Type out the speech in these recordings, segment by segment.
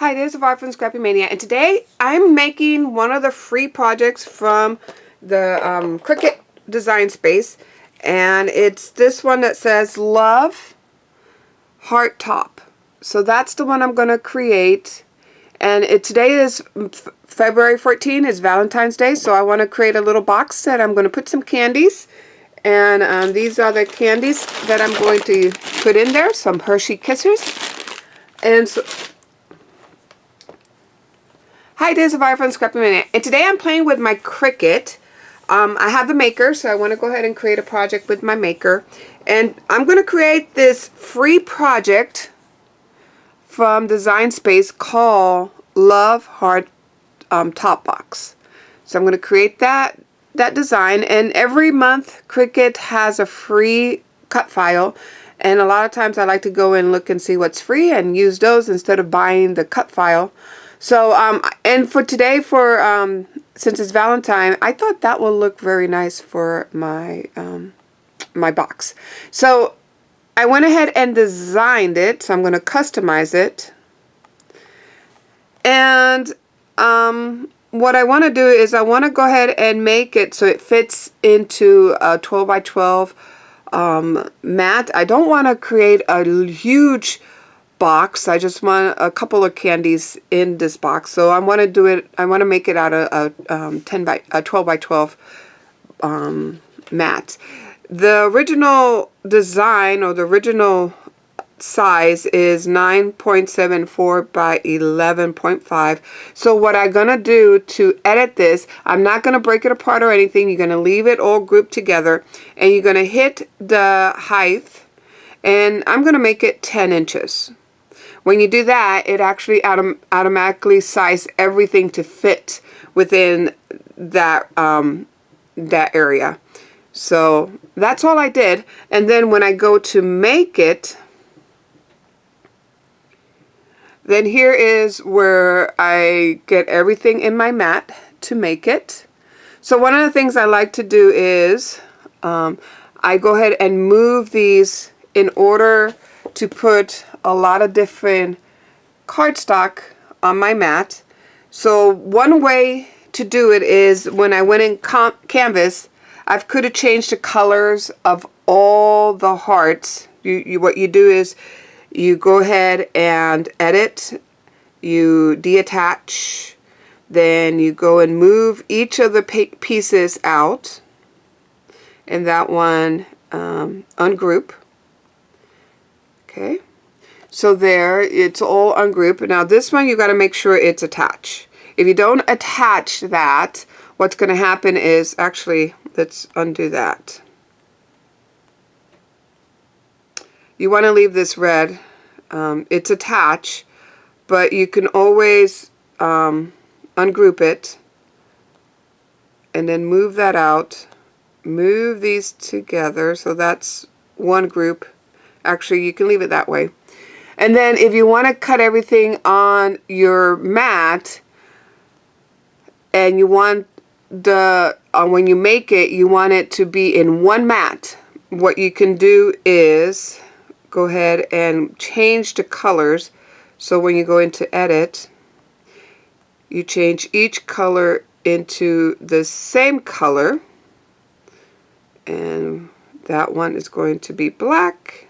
Hi, this is Vibe from Scrappy Mania, and today I'm making one of the free projects from the Cricut design space, and it's this one that says Love Heart Top. So that's the one I'm going to create, and today is February 14th, is Valentine's Day, so I want to create a little box that I'm going to put some candies, and these are the candies that I'm going to put in there, some Hershey Kissers, and so hi, this is Vibe from Scrappy Mania, and today I'm playing with my Cricut. I have the maker, so I want to go ahead and create a project with my maker. And I'm going to create this free project from Design Space called Love Heart Top Box. So I'm going to create that design, and every month Cricut has a free cut file. And a lot of times I like to go and look and see what's free and use those instead of buying the cut file. So, and for today, since it's Valentine, I thought that will look very nice for my, my box. So, I went ahead and designed it, so I'm going to customize it. And, what I want to do is I want to go ahead and make it so it fits into a 12 by 12, mat. I don't want to create a huge box. I just want a couple of candies in this box, so I want to do it. I want to make it out of a 12 by 12 mat. The original design, or the original size, is 9.74 by 11.5. So what I'm gonna do to edit this, I'm not gonna break it apart or anything. You're gonna leave it all grouped together, and you're gonna hit the height, and I'm gonna make it 10 inches. When you do that, it actually automatically sizes everything to fit within that that area. So that's all I did. And then when I go to make it, then here is where I get everything in my mat to make it. So one of the things I like to do is I go ahead and move these in order to put a lot of different cardstock on my mat. So one way to do it is, when I went in Canvas, I could have changed the colors of all the hearts. What you do is you go ahead and edit, you deattach, then you go and move each of the pieces out, and that one ungroup. Okay, so there, it's all ungrouped. Now this one, you got to make sure it's attached. If you don't attach that, what's going to happen is, actually, let's undo that. You want to leave this red. It's attached, but you can always ungroup it and then move that out. Move these together, so that's one group. Actually, you can leave it that way. And then if you want to cut everything on your mat, and you want the, when you make it, you want it to be in one mat, what you can do is go ahead and change the colors. So when you go into edit, you change each color into the same color, and that one is going to be black.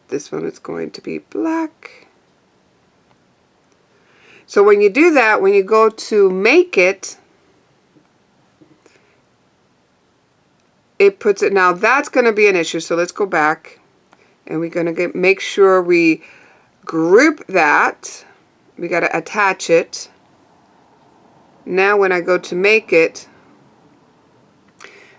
This one is going to be black. So when you do that, when you go to make it, it puts it, now that's going to be an issue. So let's go back, and we're going to make sure we group that. We got to attach it. Now when I go to make it,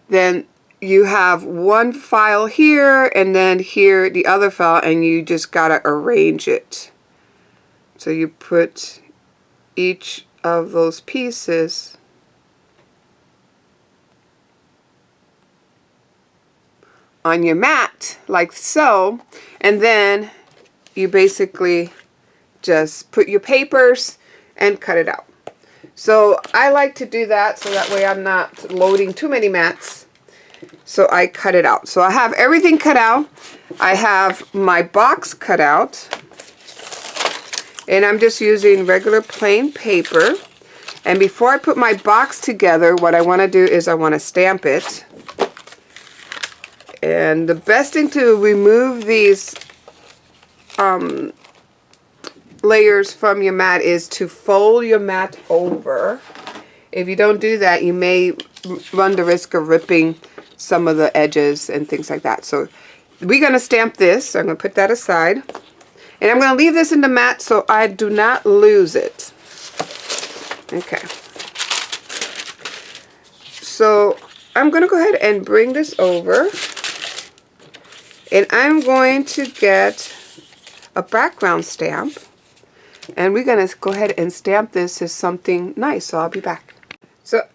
then you have one file here, and then here the other file, and you just got to arrange it. So you put each of those pieces on your mat like so, and then you basically just put your papers and cut it out. So I like to do that so that way I'm not loading too many mats. So I cut it out. So I have everything cut out. I have my box cut out. And I'm just using regular plain paper. And before I put my box together, what I want to do is I want to stamp it. And the best thing to remove these layers from your mat is to fold your mat over. If you don't do that, you may run the risk of ripping some of the edges and things like that. So we're going to stamp this. So I'm going to put that aside. And I'm going to leave this in the mat so I do not lose it. Okay. So I'm going to go ahead and bring this over. And I'm going to get a background stamp. And we're going to go ahead and stamp this as something nice. So I'll be back. So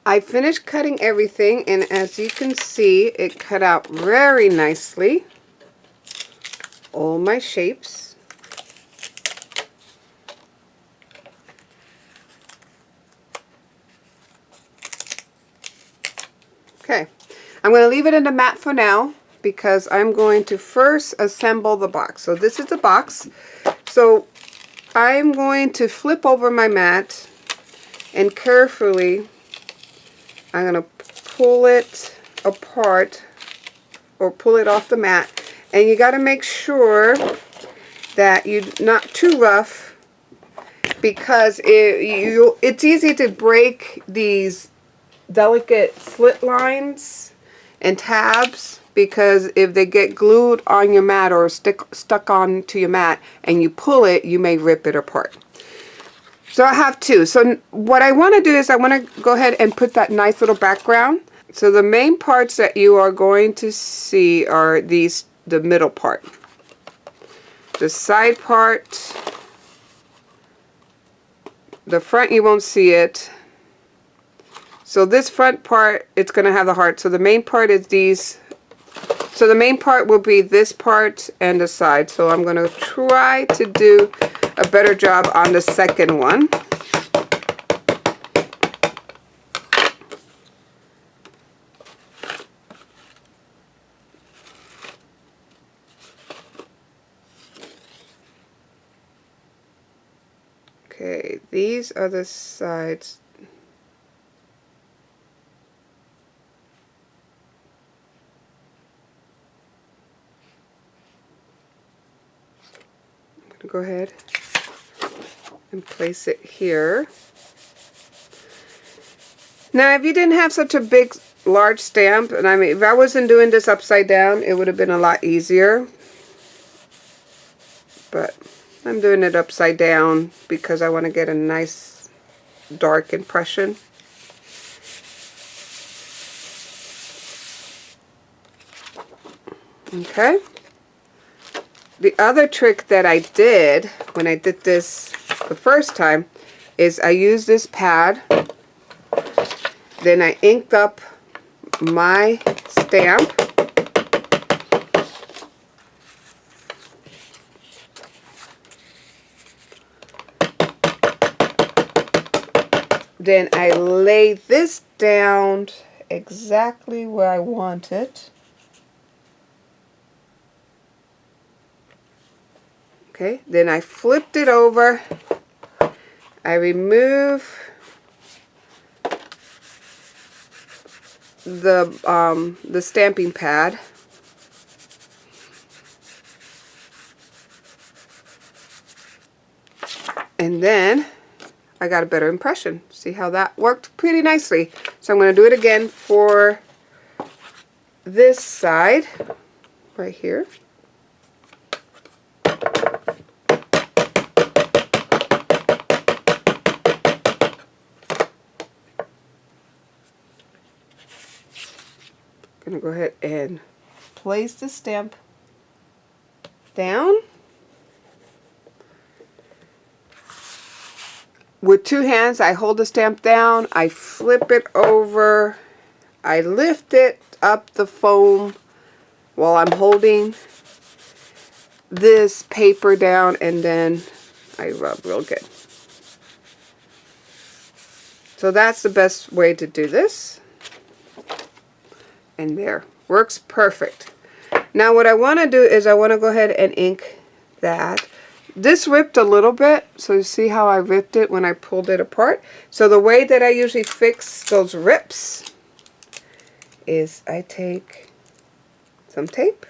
I finished cutting everything, and as you can see, it cut out very nicely. All my shapes. Okay, I'm going to leave it in the mat for now because I'm going to first assemble the box. So this is the box. So I'm going to flip over my mat and carefully I'm going to pull it apart or pull it off the mat. And you got to make sure that you're not too rough because it's easy to break these delicate slit lines and tabs, because if they get glued on your mat or stuck onto your mat and you pull it, you may rip it apart. So I have two. So what I want to do is I want to go ahead and put that nice little background. So the main parts that you are going to see are these, the middle part. The side part, the front you won't see it. So this front part, it's going to have the heart. So the main part is these. So the main part will be this part and the side. So I'm going to try to do a better job on the second one. Okay, these are the sides. Go ahead and place it here. Now if you didn't have such a big large stamp, and I mean if I wasn't doing this upside down, it would have been a lot easier, but I'm doing it upside down because I want to get a nice dark impression. Okay. The other trick that I did when I did this the first time is I used this pad, then I inked up my stamp, then I laid this down exactly where I want it. Okay, then I flipped it over, I remove the stamping pad, and then I got a better impression. See how that worked pretty nicely. So I'm going to do it again for this side right here. I'm going to go ahead and place the stamp down. With two hands, I hold the stamp down, I flip it over, I lift it up the foam while I'm holding this paper down, and then I rub real good. So that's the best way to do this. And there, works perfect. Now what I want to do is I want to go ahead and ink that. this ripped a little bit, so you see how I ripped it when I pulled it apart. So the way that I usually fix those rips is I take some tape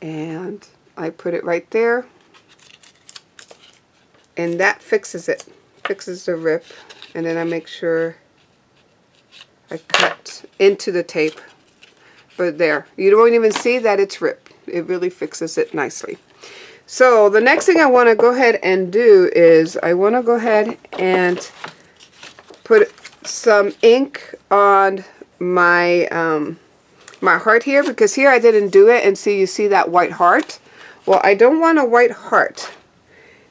and I put it right there, and that fixes it, fixes the rip. And then I make sure I cut into the tape. But there, you don't even see that it's ripped. It really fixes it nicely. So the next thing I want to go ahead and do is I want to go ahead and put some ink on my my heart here, because here I didn't do it, and see, you see that white heart? Well, I don't want a white heart.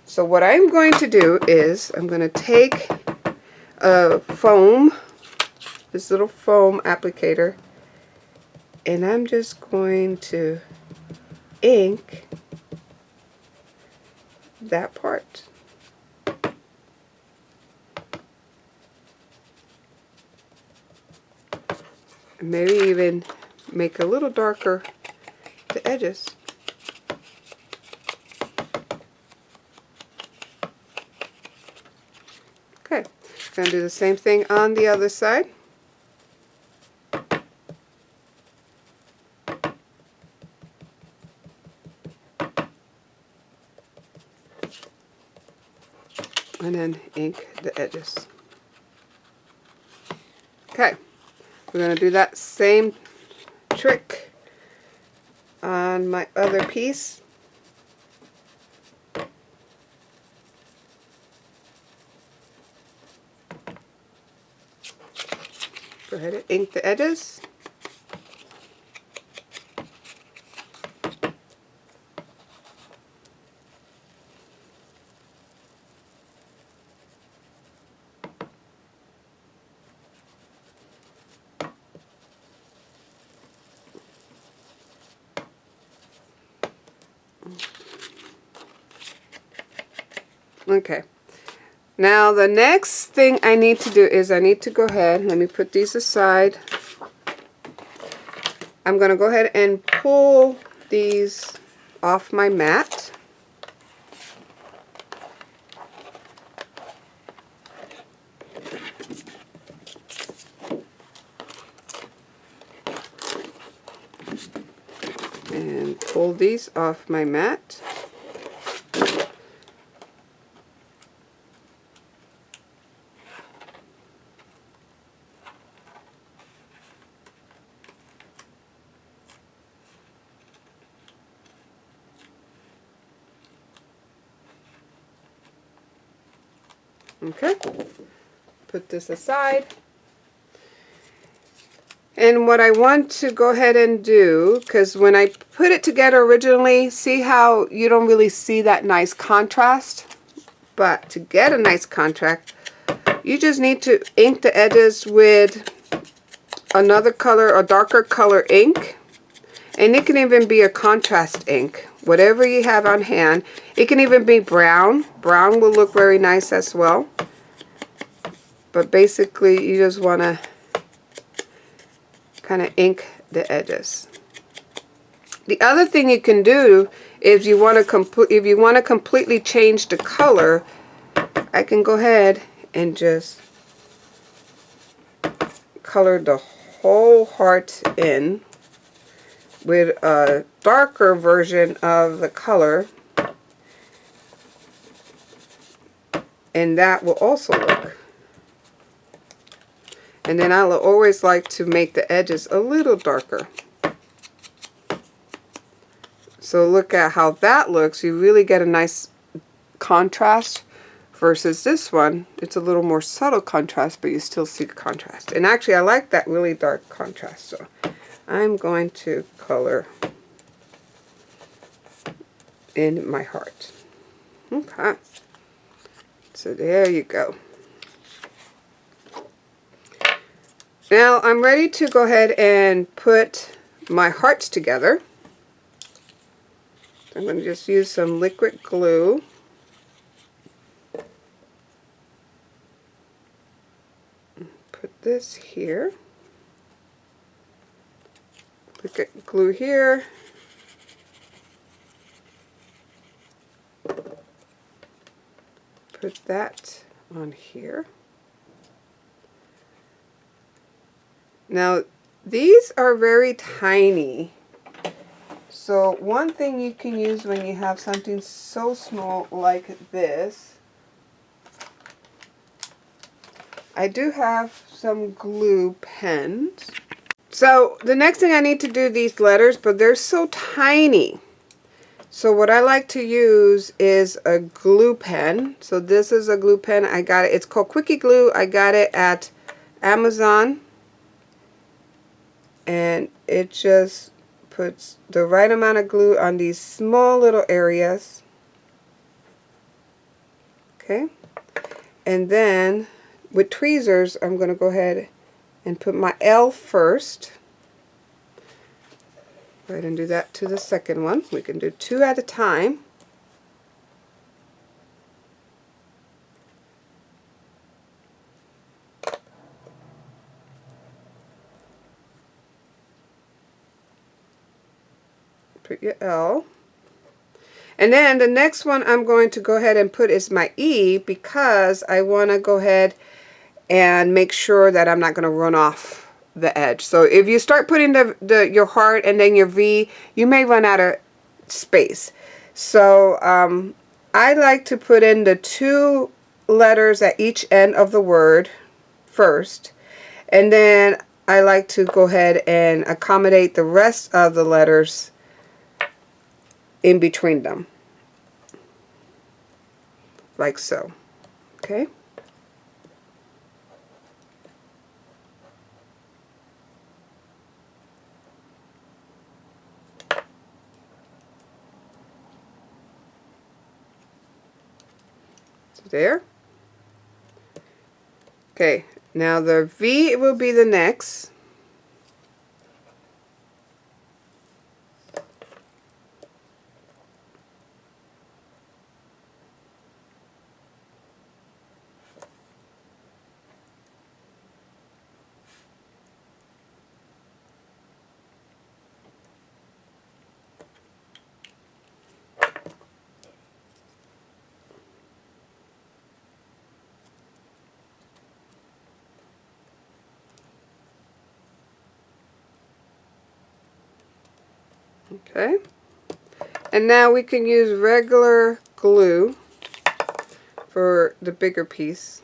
So what I'm going to do is I'm going to take a foam, this little foam applicator, and I'm just going to ink that part. Maybe even make a little darker the edges. Okay, gonna do the same thing on the other side. And then ink the edges. Okay, we're going to do that same trick on my other piece. Go ahead and ink the edges. Okay, now the next thing I need to do is I need to go ahead, let me put these aside. I'm going to go ahead and pull these off my mat. And pull these off my mat. Okay, put this aside. And what I want to go ahead and do, because when I put it together originally, see how you don't really see that nice contrast? But to get a nice contrast, you just need to ink the edges with another color, a darker color ink. And it can even be a contrast ink, whatever you have on hand. It can even be brown. Brown will look very nice as well. But basically, you just want to kind of ink the edges. The other thing you can do, if you want to completely change the color, I can go ahead and just color the whole heart in with a darker version of the color, and that will also look. And then I'll always like to make the edges a little darker. So look at how that looks. You really get a nice contrast versus this one. It's a little more subtle contrast, but you still see the contrast. And actually I like that really dark contrast. So I'm going to color in my heart. Okay. So there you go. Now I'm ready to go ahead and put my hearts together. I'm going to just use some liquid glue. Put this here. Liquid glue here. put that on here. Now, these are very tiny. So one thing you can use when you have something so small like this, I do have some glue pens. So the next thing I need to do these letters, but they're so tiny. So what I like to use is a glue pen. So this is a glue pen. I got it. It's called Quickie Glue. I got it at Amazon. And it just puts the right amount of glue on these small little areas. Okay. And then with tweezers, I'm going to go ahead and put my L first. Go ahead and do that to the second one. We can do 2 at a time. Put your L. And then the next one I'm going to go ahead and put is my E, because I want to go ahead and make sure that I'm not going to run off the edge. So if you start putting your heart and then your V, you may run out of space. So I like to put in the 2 letters at each end of the word first, and then I like to go ahead and accommodate the rest of the letters in between them, like so. Okay. There. Okay, now the V will be the next. Okay, and now we can use regular glue for the bigger piece.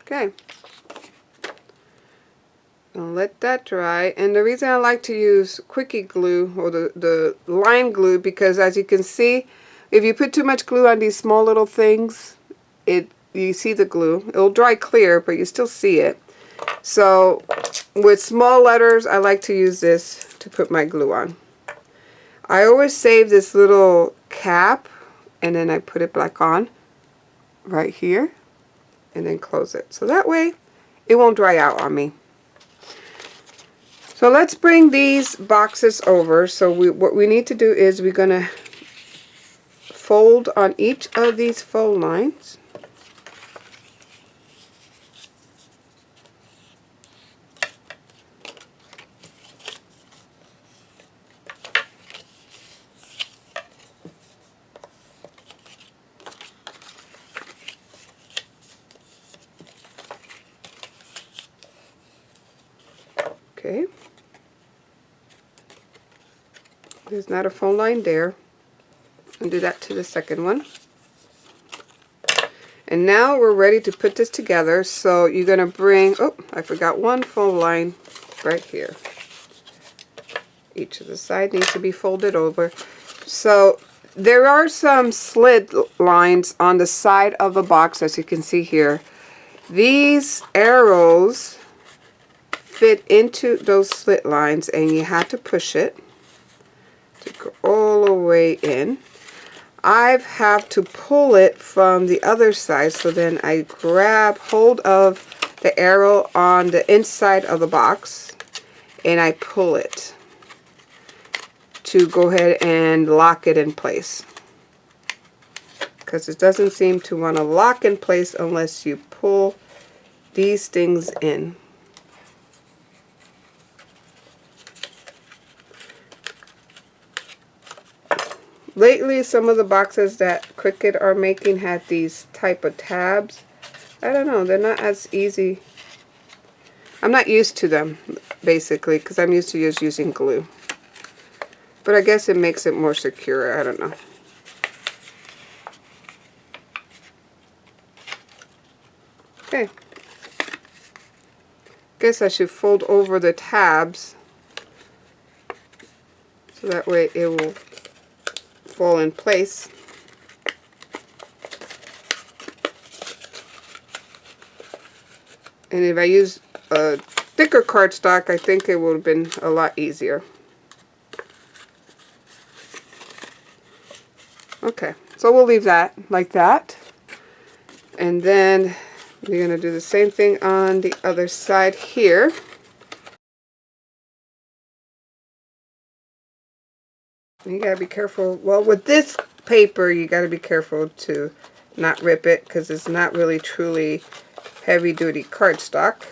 Okay. I'll let that dry. And the reason I like to use Quickie Glue, or the lime glue, because as you can see, if you put too much glue on these small little things, you see the glue. It'll dry clear, but you still see it. So with small letters, I like to use this to put my glue on. I always save this little cap, and then I put it back on right here, and then close it. So that way, it won't dry out on me. So let's bring these boxes over. So what we need to do is we're going to fold on each of these fold lines. Okay. There's not a fold line there. I'll do that to the second one. And now we're ready to put this together. So you're going to bring, oh, I forgot one fold line right here. Each of the sides needs to be folded over. So there are some slit lines on the side of the box, as you can see here. These arrows fit into those slit lines, and you have to push it to go all the way in. I have to pull it from the other side, so then I grab hold of the arrow on the inside of the box and I pull it to go ahead and lock it in place, because it doesn't seem to want to lock in place unless you pull these things in. Lately, some of the boxes that Cricut are making have these type of tabs. I don't know, they're not as easy. I'm not used to them, basically, because I'm used to just using glue. But I guess it makes it more secure, I don't know. Okay. Guess I should fold over the tabs so that way it will fall in place. And if I use a thicker cardstock, I think it would have been a lot easier. Okay, so we'll leave that like that. And then we're going to do the same thing on the other side here. You gotta be careful. Well, with this paper, you gotta be careful to not rip it, because it's not really truly heavy-duty cardstock.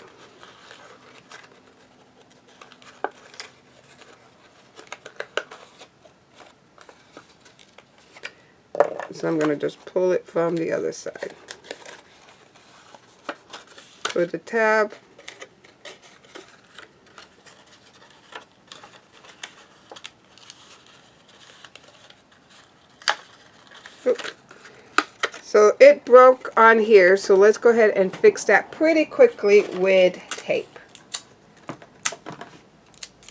So I'm gonna just pull it from the other side. Put the tab. So it broke on here, so let's go ahead and fix that pretty quickly with tape.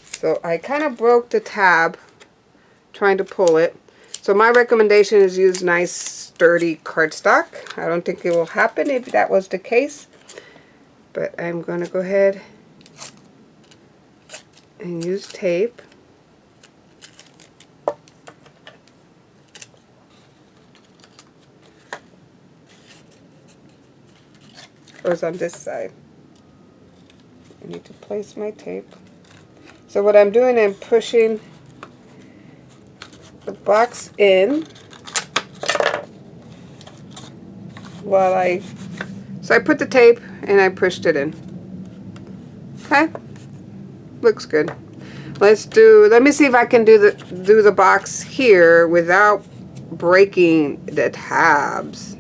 So I kind of broke the tab trying to pull it. So my recommendation is use nice sturdy cardstock. I don't think it will happen if that was the case, but I'm going to go ahead and use tape. Goes on this side. I need to place my tape. So what I'm doing, I'm pushing the box in while I put the tape and I pushed it in. Okay, looks good. Let me see if I can do the box here without breaking the tabs.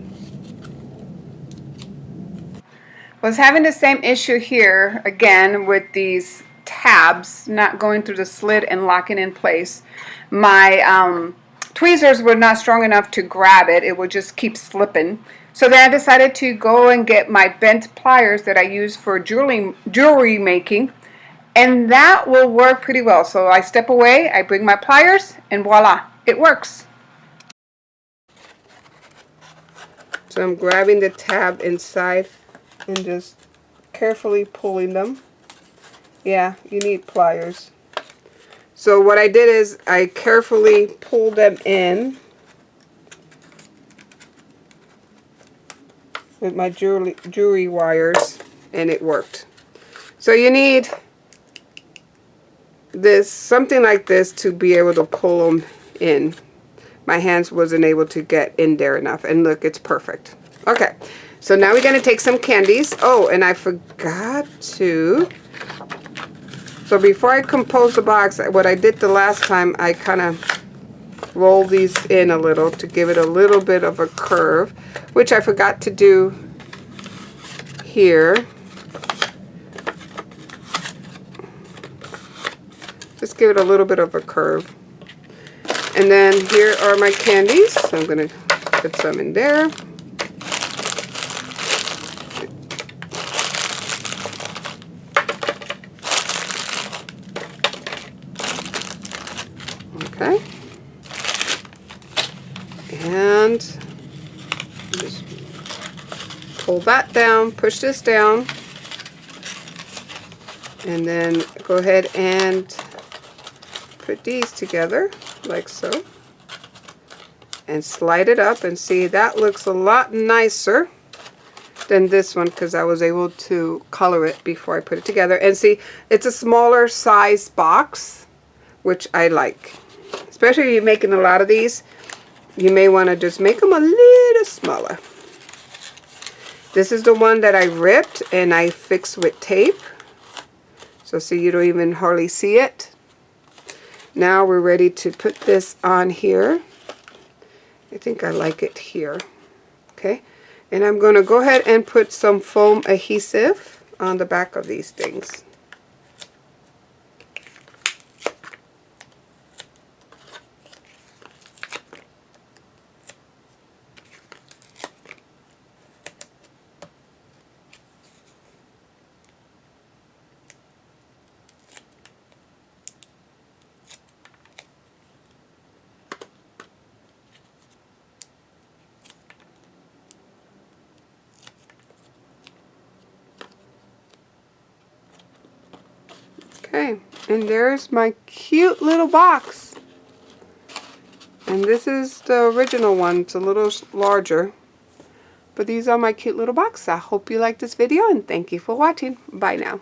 Was having the same issue here again with these tabs not going through the slit and locking in place. My tweezers were not strong enough to grab it. It would just keep slipping. So then I decided to go and get my bent pliers that I use for jewelry making, and that will work pretty well. So I step away, I bring my pliers, and voila, it works. So I'm grabbing the tab inside and just carefully pulling them. Yeah, you need pliers. So what I did is I carefully pulled them in with my jewelry wires, and it worked. So you need something like this to be able to pull them in. My hands wasn't able to get in there enough, and look, it's perfect. Okay, so now we're going to take some candies. Oh, and I forgot to... So before I compose the box, what I did the last time, I kind of roll these in a little to give it a little bit of a curve, which I forgot to do here. Just give it a little bit of a curve. And then here are my candies. So I'm going to put some in there. Okay. And just pull that down, push this down, and then go ahead and put these together like so, and slide it up, and see, that looks a lot nicer than this one because I was able to color it before I put it together. And see, it's a smaller size box, which I like. Especially if you're making a lot of these, you may want to just make them a little smaller. This is the one that I ripped and I fixed with tape. So see, you don't even hardly see it. Now we're ready to put this on here. I think I like it here. Okay. And I'm going to go ahead and put some foam adhesive on the back of these things. Okay, and there's my cute little box. And this is the original one. It's a little larger. But these are my cute little boxes. I hope you like this video and thank you for watching. Bye now.